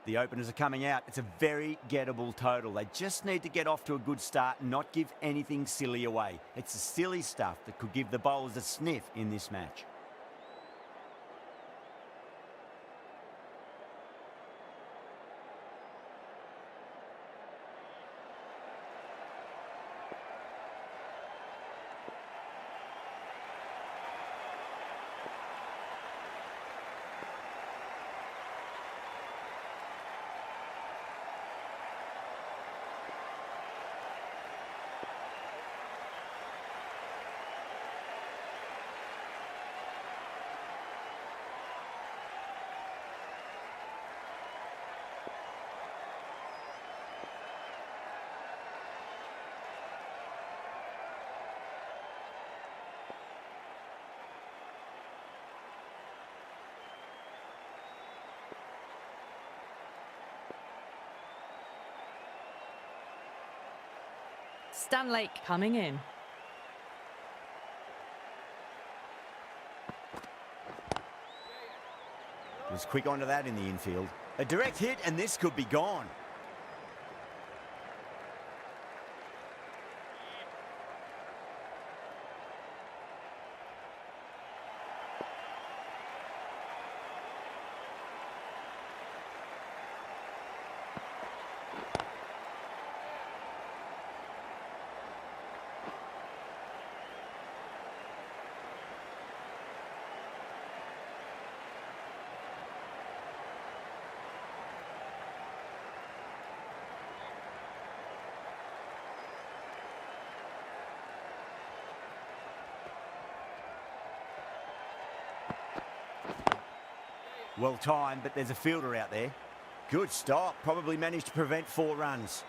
The openers are coming out. It's a very gettable total. They just need to get off to a good start and not give anything silly away. It's the silly stuff that could give the bowlers a sniff in this match. Stanlake coming in. Was quick onto that in the infield. A direct hit and this could be gone. Well timed, but there's a fielder out there. Good stop. Probably managed to prevent 4 runs.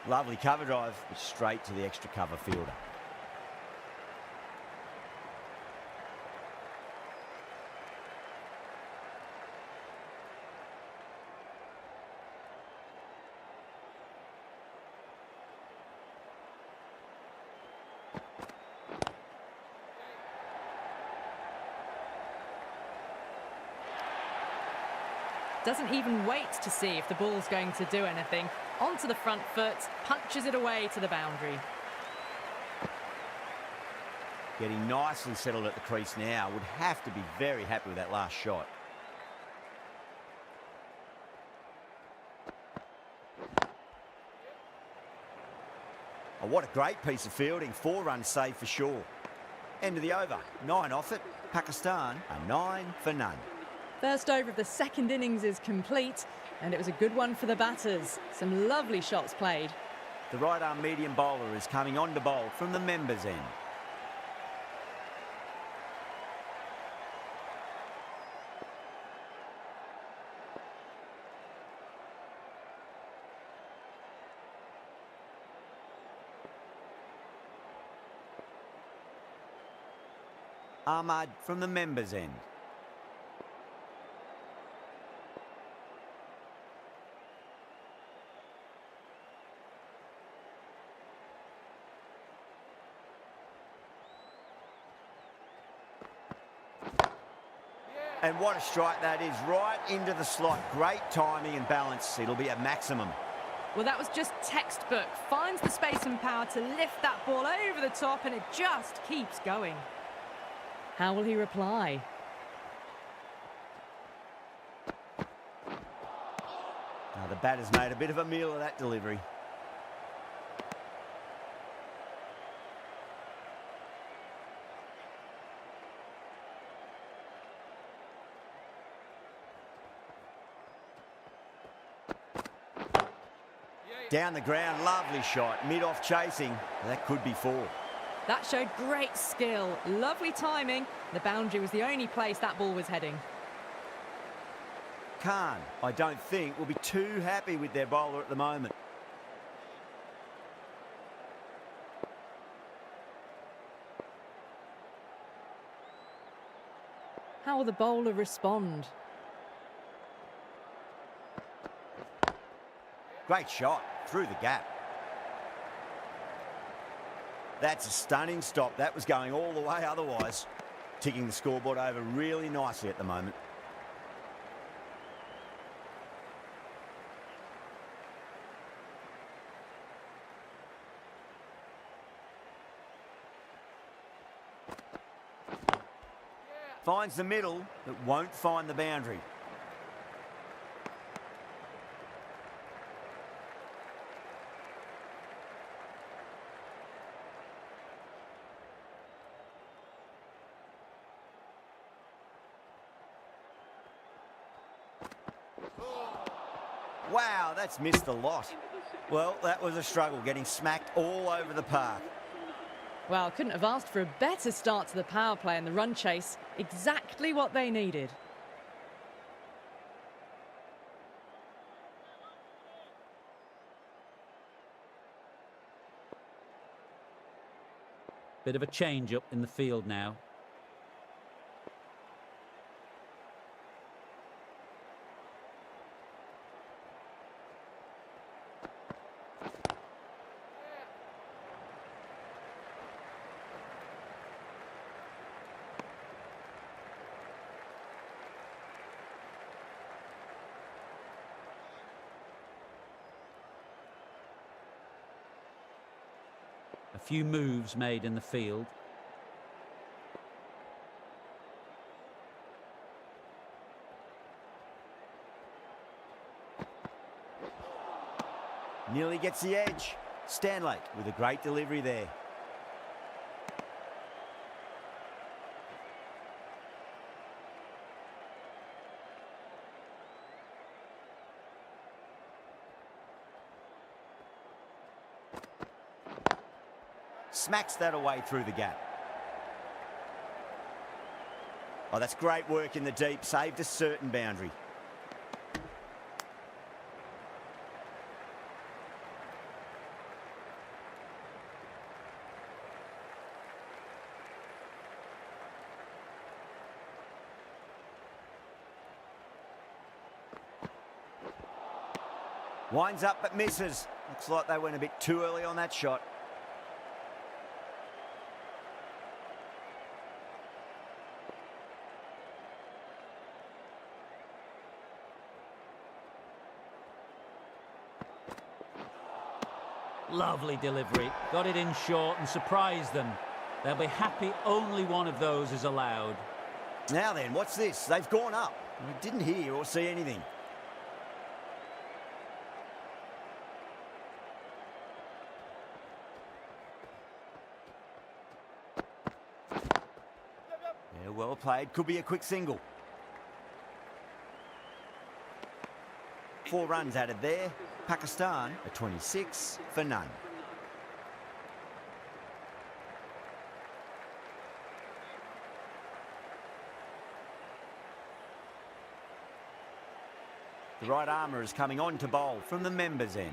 Lovely cover drive, straight to the extra cover fielder. Doesn't even wait to see if the ball's going to do anything. Onto the front foot, punches it away to the boundary. Getting nicely settled at the crease now. Would have to be very happy with that last shot. Oh, what a great piece of fielding. 4 runs saved for sure. End of the over. 9 off it. Pakistan a 9 for none. First over of the second innings is complete, and it was a good one for the batters. Some lovely shots played. The right-arm medium bowler is coming on to bowl from the members' end. Ahmad from the members' end. And what a strike that is, right into the slot. Great timing and balance. It'll be at maximum. Well, that was just textbook. Finds the space and power to lift that ball over the top, and it just keeps going. How will he reply? Now the batter's made a bit of a meal of that delivery. Down the ground, lovely shot. Mid-off chasing. That could be 4. That showed great skill, lovely timing. The boundary was the only place that ball was heading. Khan, I don't think, will be too happy with their bowler at the moment. How will the bowler respond? Great shot, through the gap. That's a stunning stop. That was going all the way otherwise. Ticking the scoreboard over really nicely at the moment. Finds the middle, but won't find the boundary. Wow, that's missed a lot. Well, that was a struggle, getting smacked all over the park. Well, couldn't have asked for a better start to the power play and the run chase. Exactly what they needed. Bit of a change up in the field now. A few moves made in the field. Nearly gets the edge. Stanlake with a great delivery there. Smacks that away through the gap. Oh, that's great work in the deep. Saved a certain boundary. Winds up but misses. Looks like they went a bit too early on that shot. Lovely delivery. Got it in short and surprised them. They'll be happy only one of those is allowed. Now then, what's this? They've gone up. We didn't hear or see anything. Yeah, well played. Could be a quick single. 4 runs added there. Pakistan are 26 for none. The right armour is coming on to bowl from the members' end.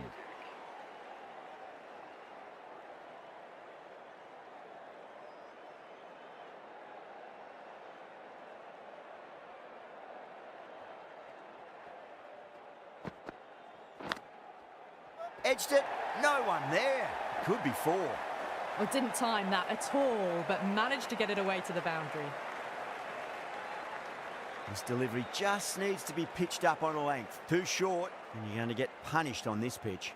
Edged it, no one there. Could be 4. Well, didn't time that at all, but managed to get it away to the boundary. This delivery just needs to be pitched up on a length. Too short, and you're going to get punished on this pitch.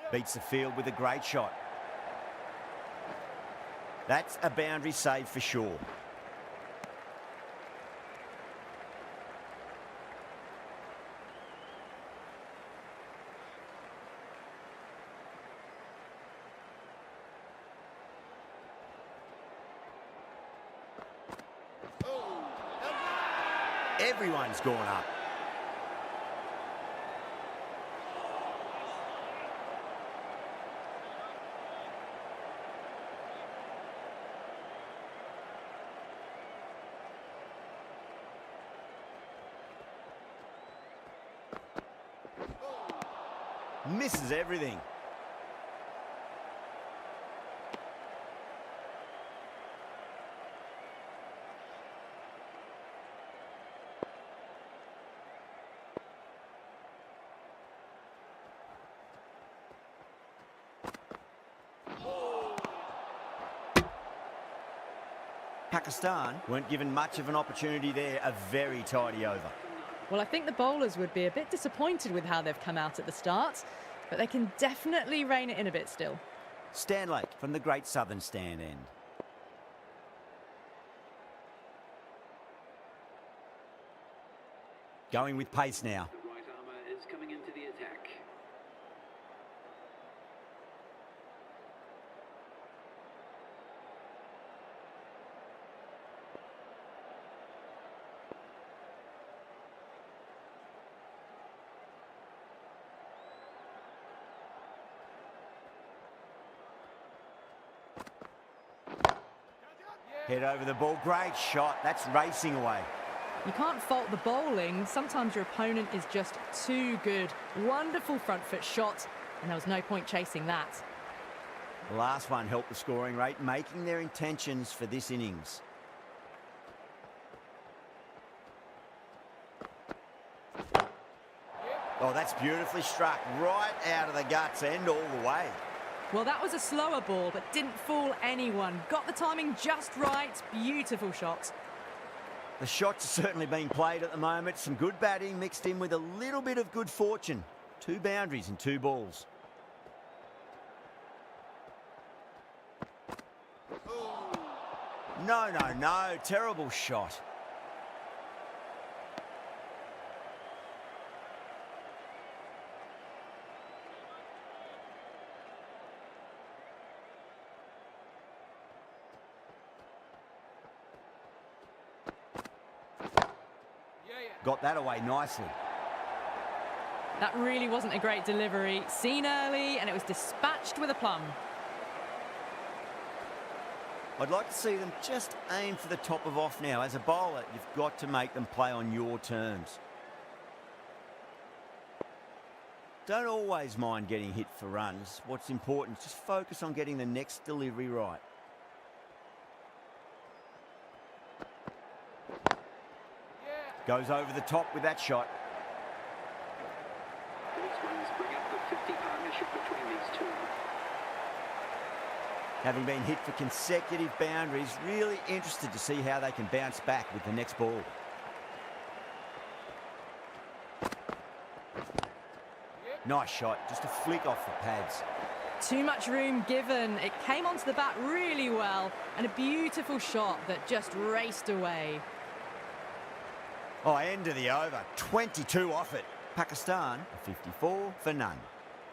Beats the field with a great shot. That's a boundary save for sure. Everyone's gone up. Misses everything. Pakistan weren't given much of an opportunity there. A very tidy over. Well, I think the bowlers would be a bit disappointed with how they've come out at the start, but they can definitely rein it in a bit still. Stanlake from the Great Southern Stand end. Going with pace now. The right armour is coming into the attack. Head over the ball. Great shot. That's racing away. You can't fault the bowling. Sometimes your opponent is just too good. Wonderful front foot shot, and there was no point chasing that. The last one helped the scoring rate, making their intentions for this innings. Oh, that's beautifully struck. Right out of the guts end all the way. Well, that was a slower ball, but didn't fool anyone. Got the timing just right. Beautiful shot. The shots are certainly being played at the moment. Some good batting mixed in with a little bit of good fortune. 2 boundaries and 2 balls. No, no, no. Terrible shot. Got that away nicely. That really wasn't a great delivery. Seen early, and it was dispatched with aplomb. I'd like to see them just aim for the top of off now. As a bowler, you've got to make them play on your terms. Don't always mind getting hit for runs. What's important is just focus on getting the next delivery right. Goes over the top with that shot. These ones bring up the 50 partnership between these two. Having been hit for consecutive boundaries, really interested to see how they can bounce back with the next ball. Nice shot, just a flick off the pads. Too much room given. It came onto the bat really well, and a beautiful shot that just raced away. Oh, end of the over. 22 off it. Pakistan, 54 for none.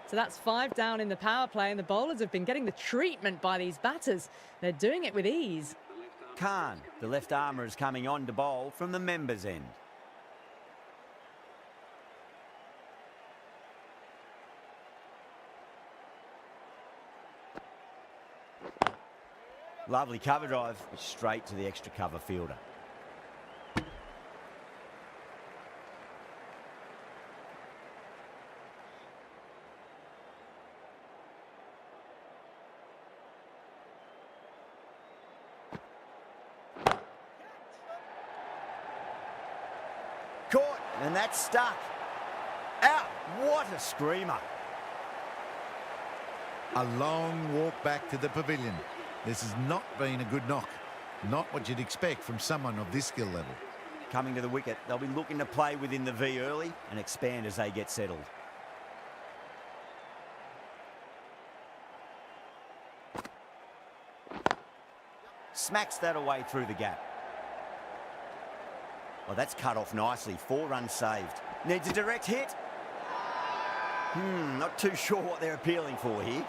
So that's 5 down in the power play, and the bowlers have been getting the treatment by these batters. They're doing it with ease. Khan, the left armour, is coming on to bowl from the members' end. Lovely cover drive, straight to the extra cover fielder. Caught, and that's stuck. Out, what a screamer. A long walk back to the pavilion. This has not been a good knock. Not what you'd expect from someone of this skill level. Coming to the wicket, they'll be looking to play within the V early and expand as they get settled. Smacks that away through the gap. Oh, that's cut off nicely. 4 runs saved. Needs a direct hit. Not too sure what they're appealing for here.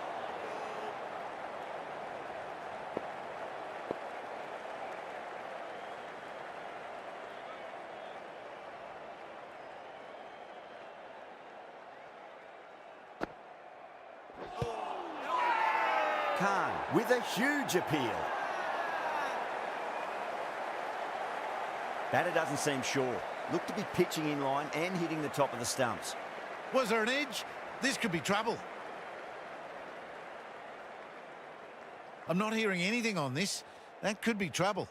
Khan with a huge appeal. Batter doesn't seem sure. Looked to be pitching in line and hitting the top of the stumps. Was there an edge? This could be trouble. I'm not hearing anything on this. That could be trouble.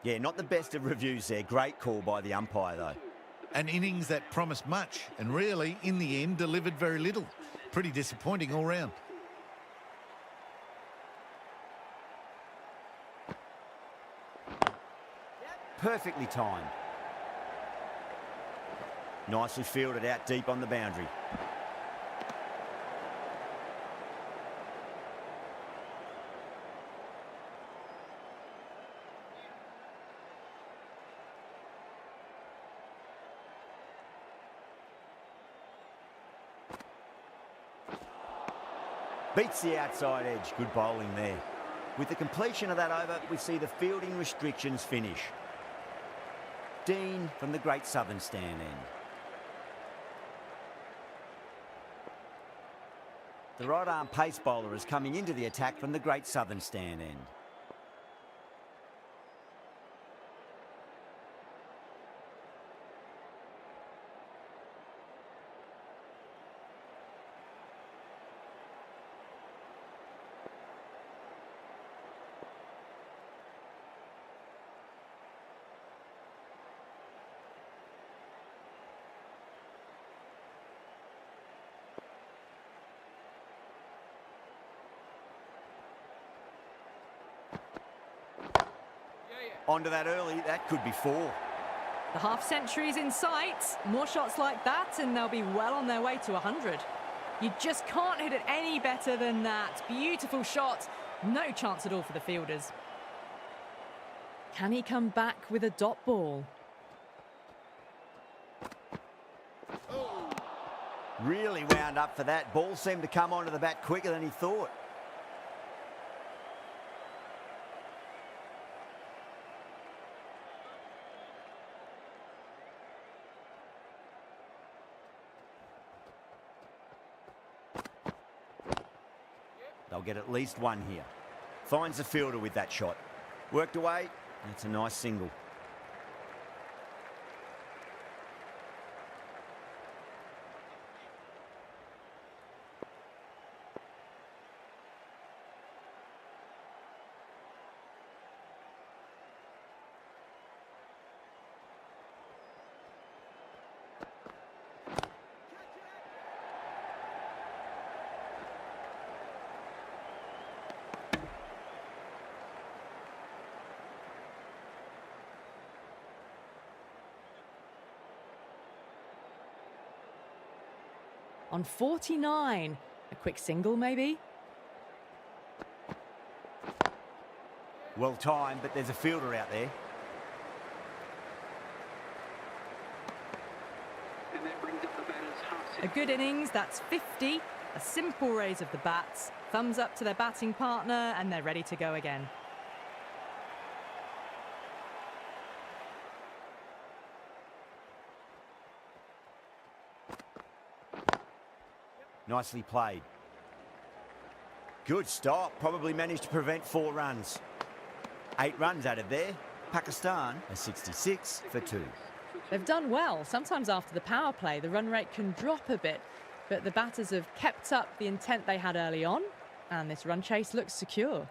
Yeah, not the best of reviews there. Great call by the umpire, though. An innings that promised much and really, in the end, delivered very little. Pretty disappointing all round. Perfectly timed. Nicely fielded out deep on the boundary. Beats the outside edge. Good bowling there. With the completion of that over, we see the fielding restrictions finish. Dean from the Great Southern Stand end. The right-arm pace bowler is coming into the attack from the Great Southern Stand end. Onto that early, that could be 4. The half-century's in sight. More shots like that and they'll be well on their way to 100. You just can't hit it any better than that. Beautiful shot. No chance at all for the fielders. Can he come back with a dot ball? Really wound up for that. Ball seemed to come onto the bat quicker than he thought. They'll get at least 1 here. Finds the fielder with that shot. Worked away. That's a nice single. On 49. A quick single, maybe? Well timed, but there's a fielder out there. And that brings up the batter's half A good innings, that's 50. A simple raise of the bats. Thumbs up to their batting partner, and they're ready to go again. Nicely played. Good stop. Probably managed to prevent 4 runs. 8 runs out of there. Pakistan are 66 for 2. They've done well. Sometimes after the power play, the run rate can drop a bit, but the batters have kept up the intent they had early on, and this run chase looks secure.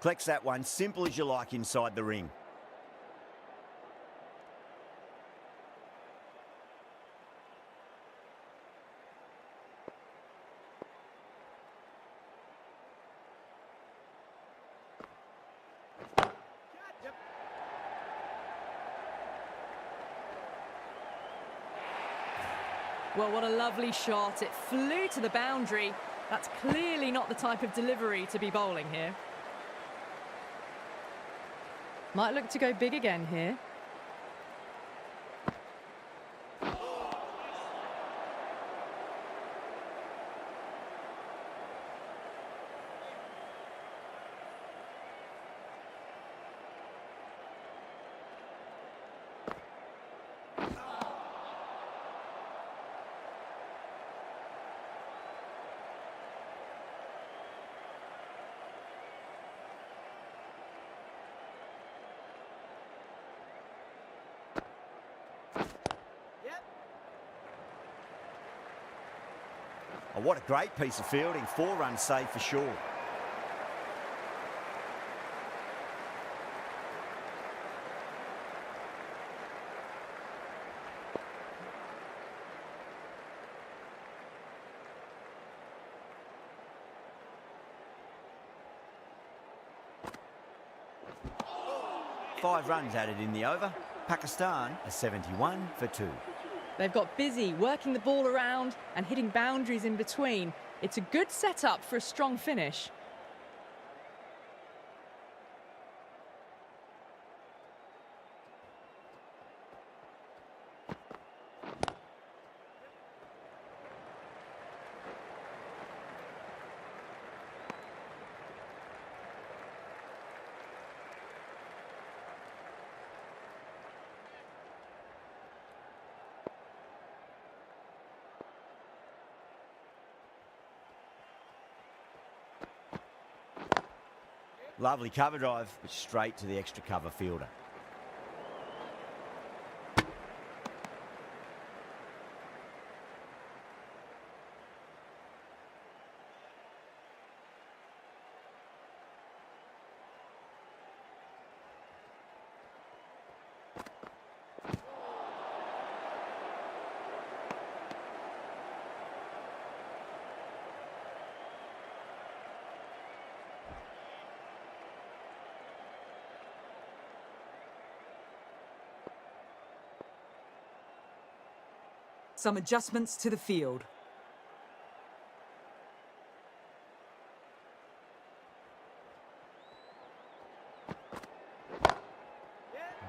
Collects that one, simple as you like inside the ring. Well, what a lovely shot. It flew to the boundary. That's clearly not the type of delivery to be bowling here. Might look to go big again here. Oh, what a great piece of fielding. 4 runs saved for sure. Five runs added in the over. Pakistan are 71 for 2. They've got busy working the ball around and hitting boundaries in between. It's a good setup for a strong finish. Lovely cover drive, but straight to the extra cover fielder. Some adjustments to the field.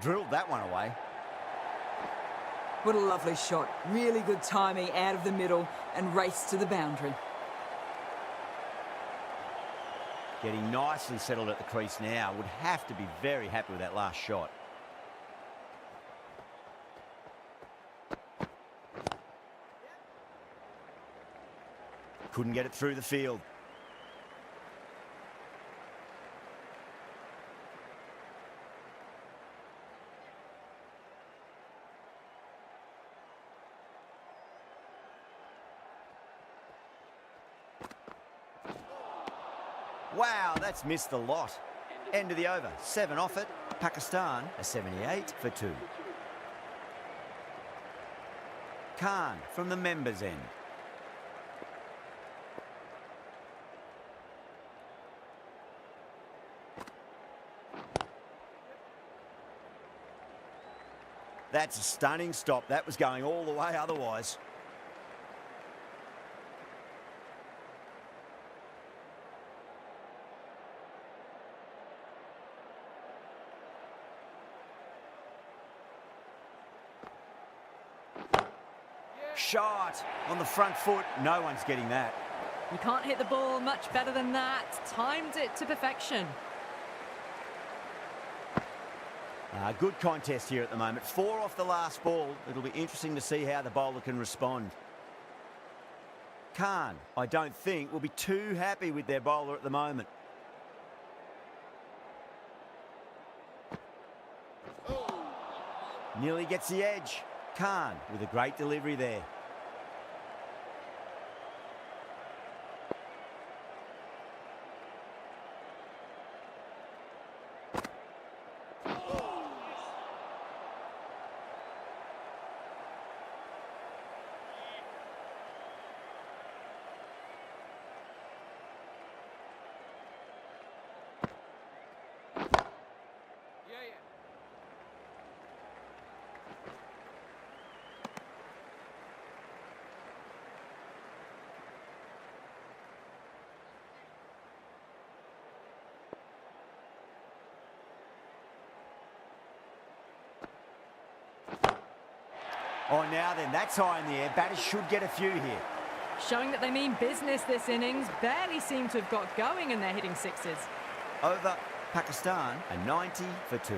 Drilled that one away. What a lovely shot. Really good timing out of the middle and race to the boundary. Getting nicely settled at the crease now. Would have to be very happy with that last shot. Couldn't get it through the field. Wow, that's missed the lot. End of the over. 7 off it. Pakistan are 78 for 2. Khan from the members' end. That's a stunning stop. That was going all the way otherwise. Shot on the front foot. No one's getting that. You can't hit the ball much better than that. Timed it to perfection. Good contest here at the moment. 4 off the last ball. It'll be interesting to see how the bowler can respond. Khan, I don't think, will be too happy with their bowler at the moment. Nearly gets the edge. Khan with a great delivery there. Oh, now then, that's high in the air. Batters should get a few here. Showing that they mean business this innings. Barely seem to have got going and they're hitting sixes. Over Pakistan, a 90 for 2.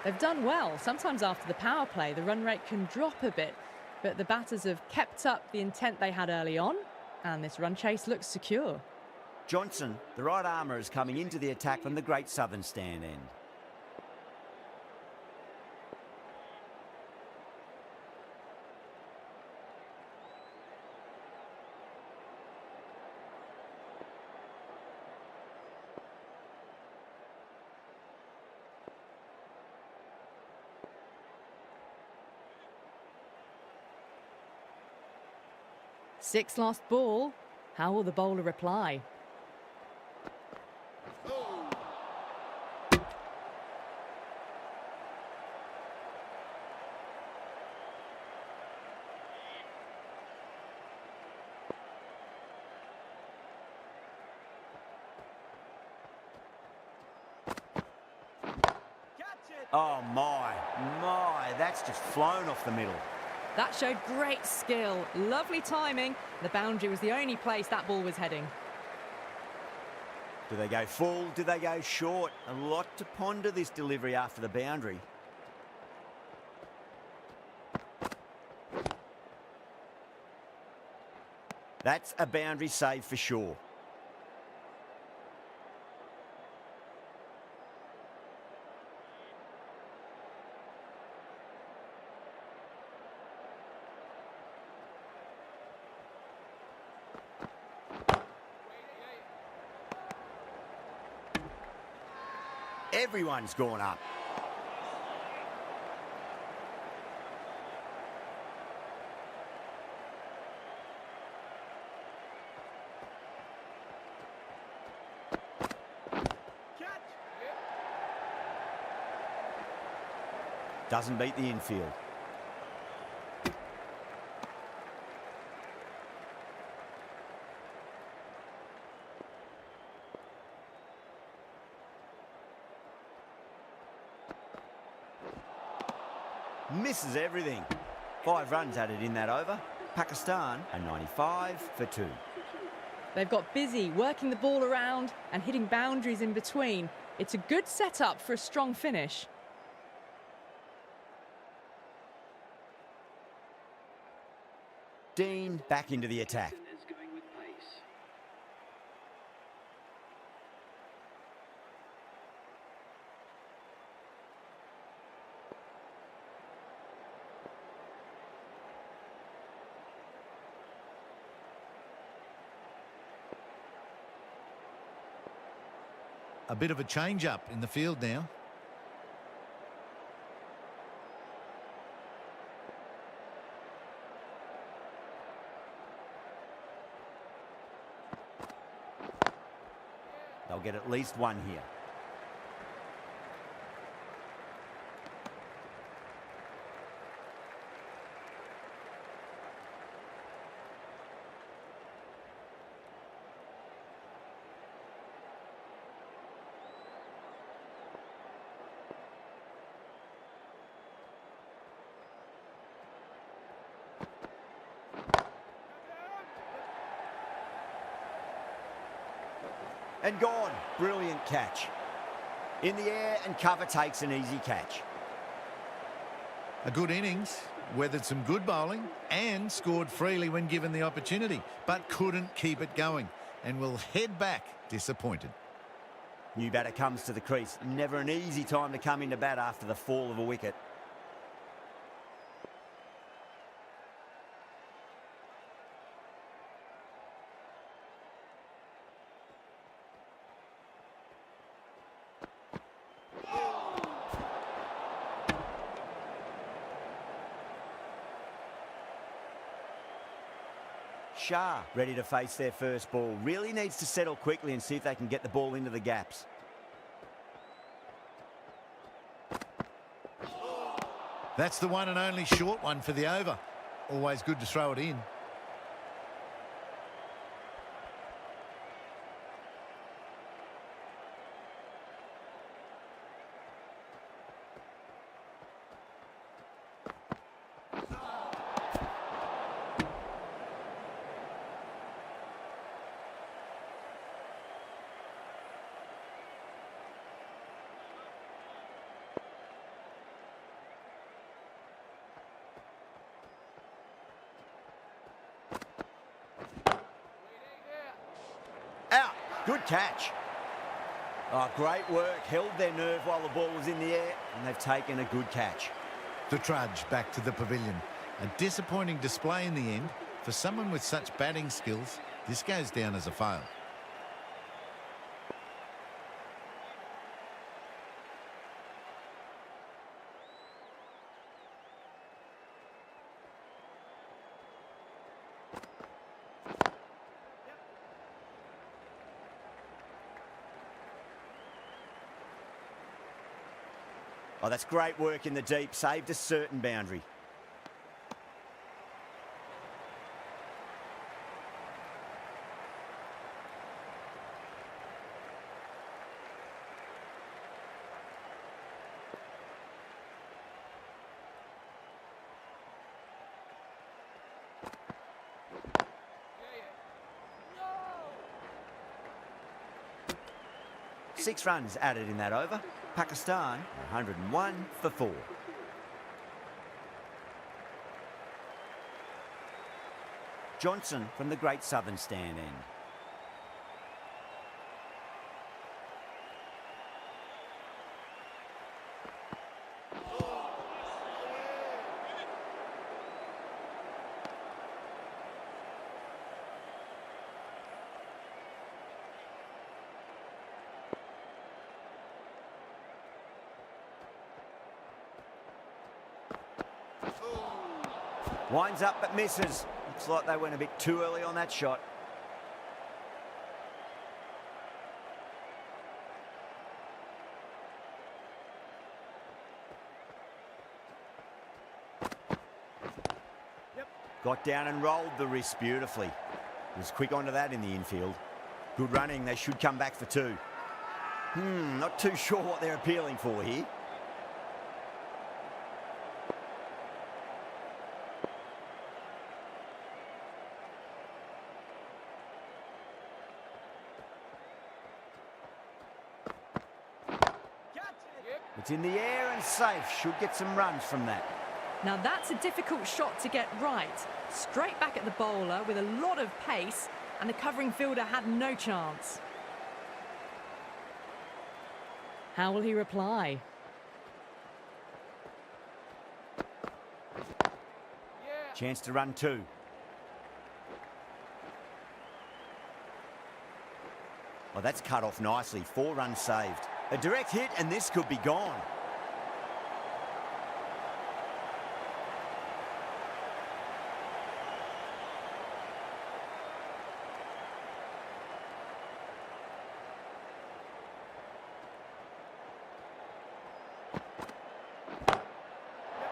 They've done well. Sometimes after the power play, the run rate can drop a bit, but the batters have kept up the intent they had early on, and this run chase looks secure. Johnson, the right armour, is coming into the attack from the Great Southern stand end. Six lost ball. How will the bowler reply? Oh, my, that's just flown off the middle. That showed great skill. Lovely timing. The boundary was the only place that ball was heading. Do they go full? Do they go short? A lot to ponder this delivery after the boundary. That's a boundary save for sure. Everyone's gone up. Doesn't beat the infield. Misses everything. 5 runs added in that over. Pakistan, a 95 for 2. They've got busy working the ball around and hitting boundaries in between. It's a good setup for a strong finish. Dean back into the attack. Is going with pace. A bit of a change-up in the field now. They'll get at least one here. And gone. Brilliant catch. In the air and cover takes an easy catch. A good innings, weathered some good bowling and scored freely when given the opportunity, but couldn't keep it going and will head back disappointed. New batter comes to the crease. Never an easy time to come into bat after the fall of a wicket. Shah ready to face their first ball. Really needs to settle quickly and see if they can get the ball into the gaps. That's the one and only short one for the over. Always good to throw it in. Out. Good catch. Oh, great work. Held their nerve while the ball was in the air, and they've taken a good catch. The trudge back to the pavilion. A disappointing display in the end. For someone with such batting skills, this goes down as a fail. Oh, that's great work in the deep. Saved a certain boundary. Six runs added in that over. Pakistan 101 for 4. Johnson from the Great Southern Stand end. Winds up but misses. Looks like they went a bit too early on that shot. Got down and rolled the wrist beautifully. Was quick onto that in the infield. Good running. They should come back for 2. Not too sure what they're appealing for here. It's in the air and safe. Should get some runs from that. Now that's a difficult shot to get right. Straight back at the bowler with a lot of pace, and the covering fielder had no chance. How will he reply? Chance to run 2. Well, that's cut off nicely. 4 runs saved. A direct hit and this could be gone.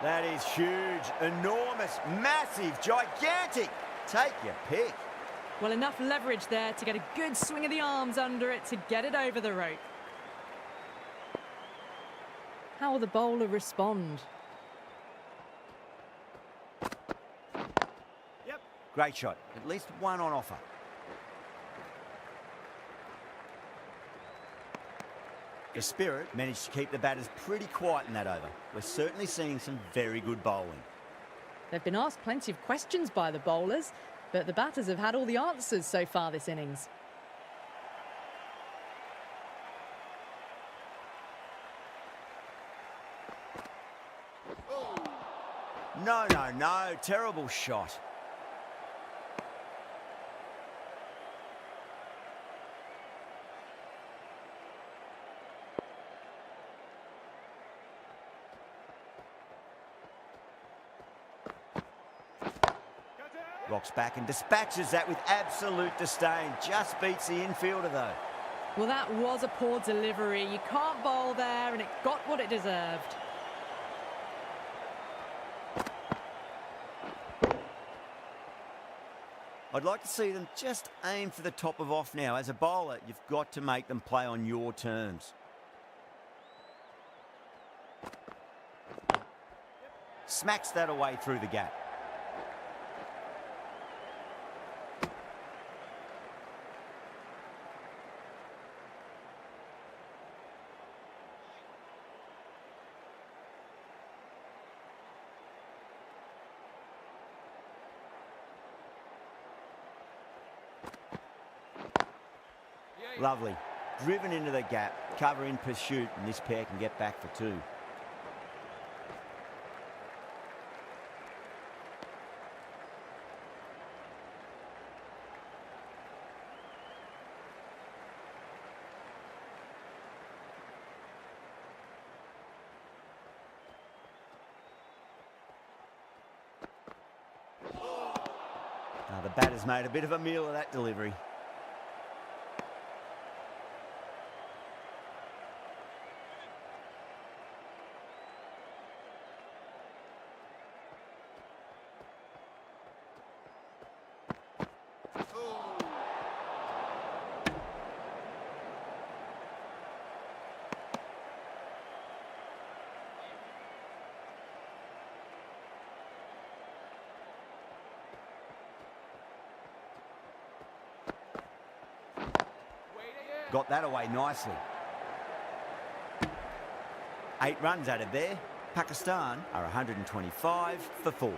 That is huge, enormous, massive, gigantic. Take your pick. Well, enough leverage there to get a good swing of the arms under it to get it over the rope. How will the bowler respond? Great shot. At least one on offer. The Spirit managed to keep the batters pretty quiet in that over. We're certainly seeing some very good bowling. They've been asked plenty of questions by the bowlers, but the batters have had all the answers so far this innings. No, no, no. Terrible shot. Rocks back and dispatches that with absolute disdain. Just beats the infielder, though. Well, that was a poor delivery. You can't bowl there, and it got what it deserved. I'd like to see them just aim for the top of off now. As a bowler, you've got to make them play on your terms. Smacks that away through the gap. Lovely. Driven into the gap, cover in pursuit, and this pair can get back for two. Now the batter's made a bit of a meal of that delivery. Got that away nicely. 8 runs added there. Pakistan are 125 for 4.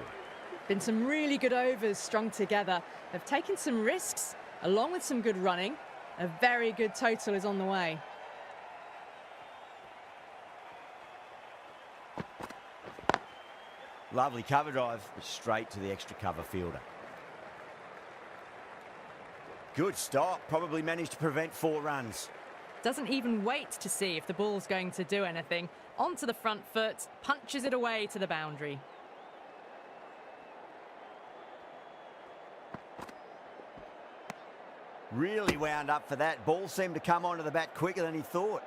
Been some really good overs strung together. They've taken some risks, along with some good running. A very good total is on the way. Lovely cover drive, straight to the extra cover fielder. Good stop, probably managed to prevent 4 runs. Doesn't even wait to see if the ball's going to do anything. Onto the front foot, punches it away to the boundary. Really wound up for that. Ball seemed to come onto the bat quicker than he thought.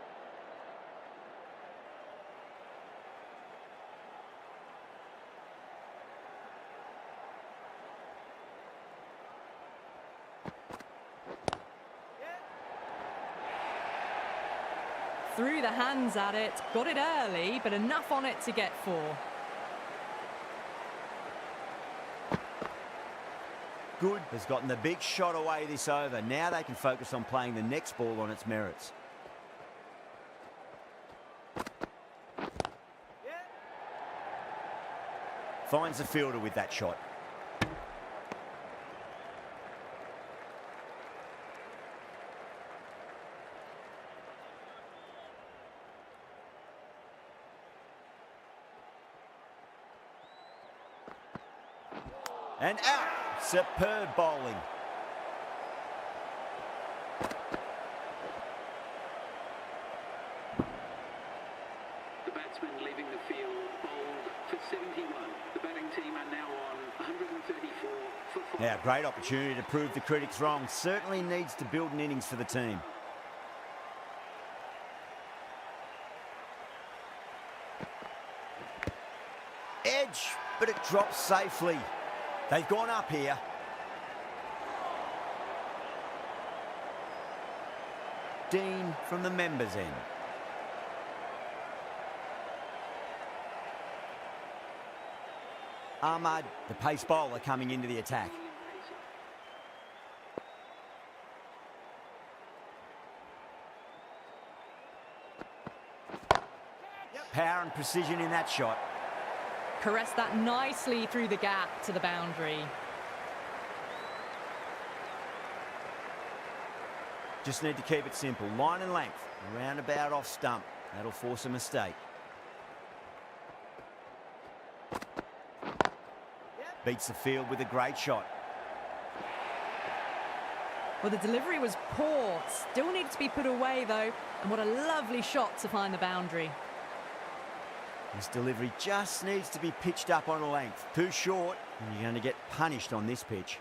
Threw the hands at it, got it early, but enough on it to get 4. Good has gotten the big shot away this over. Now they can focus on playing the next ball on its merits. Finds the fielder with that shot. And out. Superb bowling. The batsman leaving the field bowled for 71. The batting team are now on 134 for 4. Now, great opportunity to prove the critics wrong. Certainly needs to build an innings for the team. Edge, but it drops safely. They've gone up here. Dean from the members' end. Ahmad, the pace bowler, coming into the attack. Power and precision in that shot. Caressed that nicely through the gap to the boundary. Just need to keep it simple. Line and length. Roundabout off stump. That'll force a mistake. Beats the field with a great shot. Well, the delivery was poor. Still needed to be put away, though. And what a lovely shot to find the boundary. This delivery just needs to be pitched up on a length. Too short, and you're going to get punished on this pitch.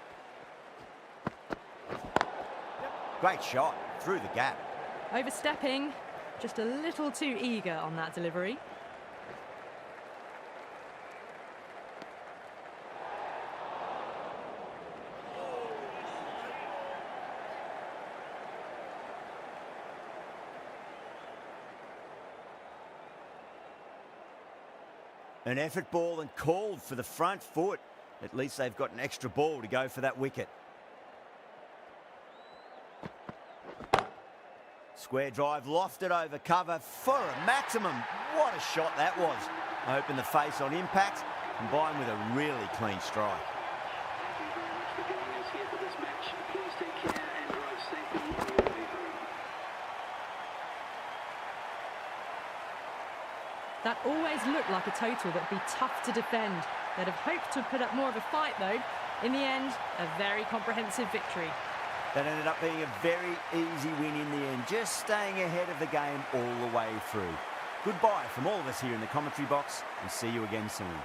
Great shot through the gap. Overstepping, just a little too eager on that delivery. An effort ball and called for the front foot. At least they've got an extra ball to go for that wicket. Square drive lofted over cover for a maximum. What a shot that was. Open the face on impact, combined with a really clean strike. Thank you very much for joining us here for this match. Please take care and drive safely on your way home. That always looked like a total that would be tough to defend. They'd have hoped to put up more of a fight, though. In the end, a very comprehensive victory. That ended up being a very easy win in the end, just staying ahead of the game all the way through. Goodbye from all of us here in the commentary box, and see you again soon.